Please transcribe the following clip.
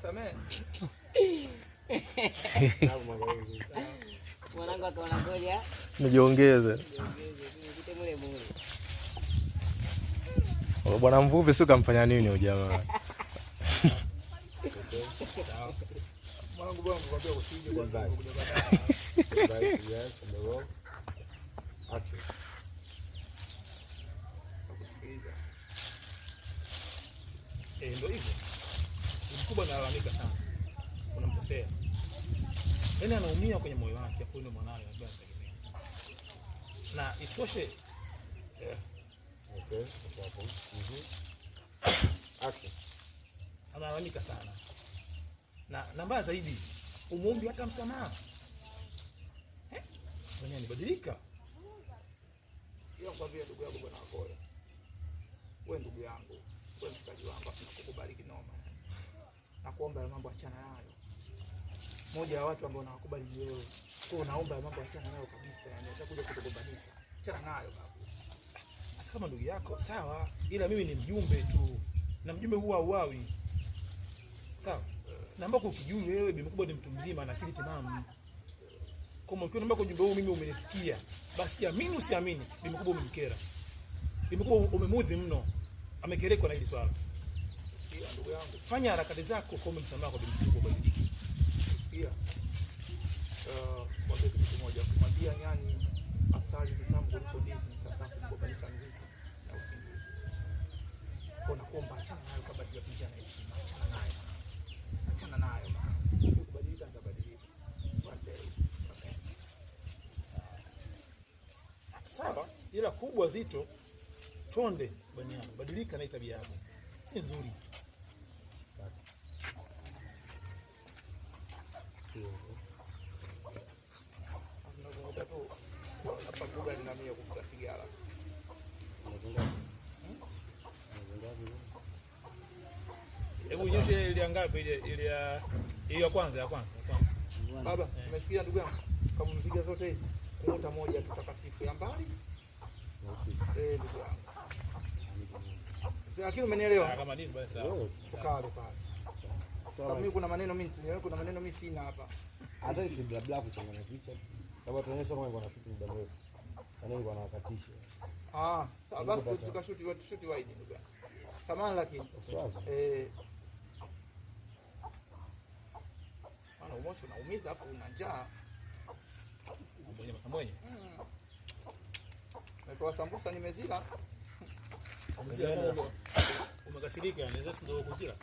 Samee. Mwanangu akaona ngoja nijiongeze. Bwana mvuvi sio kamfanya nini huyo jamaa? Mwanangu bwana ngwambia usije kwa sababu kuja baadaye. Yes, ndio. Acha. Nakusikiliza. Ndio hivyo. Mkubwa analalamika sana. Unamkosea. Yaani anaumia kwenye moyo wake afu ndio mwanae ambaye anategemea. Na itoshe okay, hapo. Acha. Analalamika sana. Na mbaya zaidi, umuombi hata msamaha. Bwana nibadilika. Hiyo kwambia ndugu yangu bwana Wakoya. Wewe ndugu yangu, wewe mshikaji wangu, asikukubariki noma. Nakuomba ya mambo achana nayo. Moja ya watu ambao nawakubali ni wewe. Kwa naomba ya mambo achana nayo kabisa, yani utakuja kutugombanisha. Achana nayo babu. Sasa kama ndugu yako, sawa, ila mimi ni mjumbe tu. Na mjumbe huwa uawi. Sawa? Na ambako ukijui wewe Bi Mkubwa ni mtu mzima na akili timamu. Kama ukiona ambako ujumbe huu mimi umenifikia, basi amini usiamini, Bi Mkubwa umemkera. Bi Mkubwa umemudhi mno. Amekerekwa na hili swala. Pia ndugu yangu, fanya harakati zako kwa msamaha kwa Bi Mkubwa badilika. Pia kwa kitu kimoja kumwambia nyani asali vitamu kuliko ndizi, sasa kumgobanisha mziki na usingizi. Kwa nakuomba achana nayo kabla hatujapiga na heshima. Achana nayo. Achana nayo bana. Kubadilika nitabadilika. Okay. Sawa, ila kubwa zito chonde bwana yangu. Badilika na tabia yako. Si nzuri. Hapa kuga ni nani ya kuvuta sigara. Hebu nyoshe ile ngapi ile ya kwanza. Baba, umesikia ndugu yangu? Kama umepiga zote hizi, kuota moja tutakatifu ya mbali. Ndugu yangu. Sasa lakini umenielewa? Kama nini basi sawa. Tukale pale. Sababu mimi kuna maneno mimi sina hapa. Hata si bla bla kuchanganya kichwa. Sababu tunaonyesha kama wana shoot muda mrefu. Sana hivi wanawakatisha. Sawa basi tukashuti wide ndugu yangu. Samahani lakini. Ana umocho unaumiza afu una njaa. Mwenye. Kwa sambusa nimezila. Umekasirika, ndio kuzila.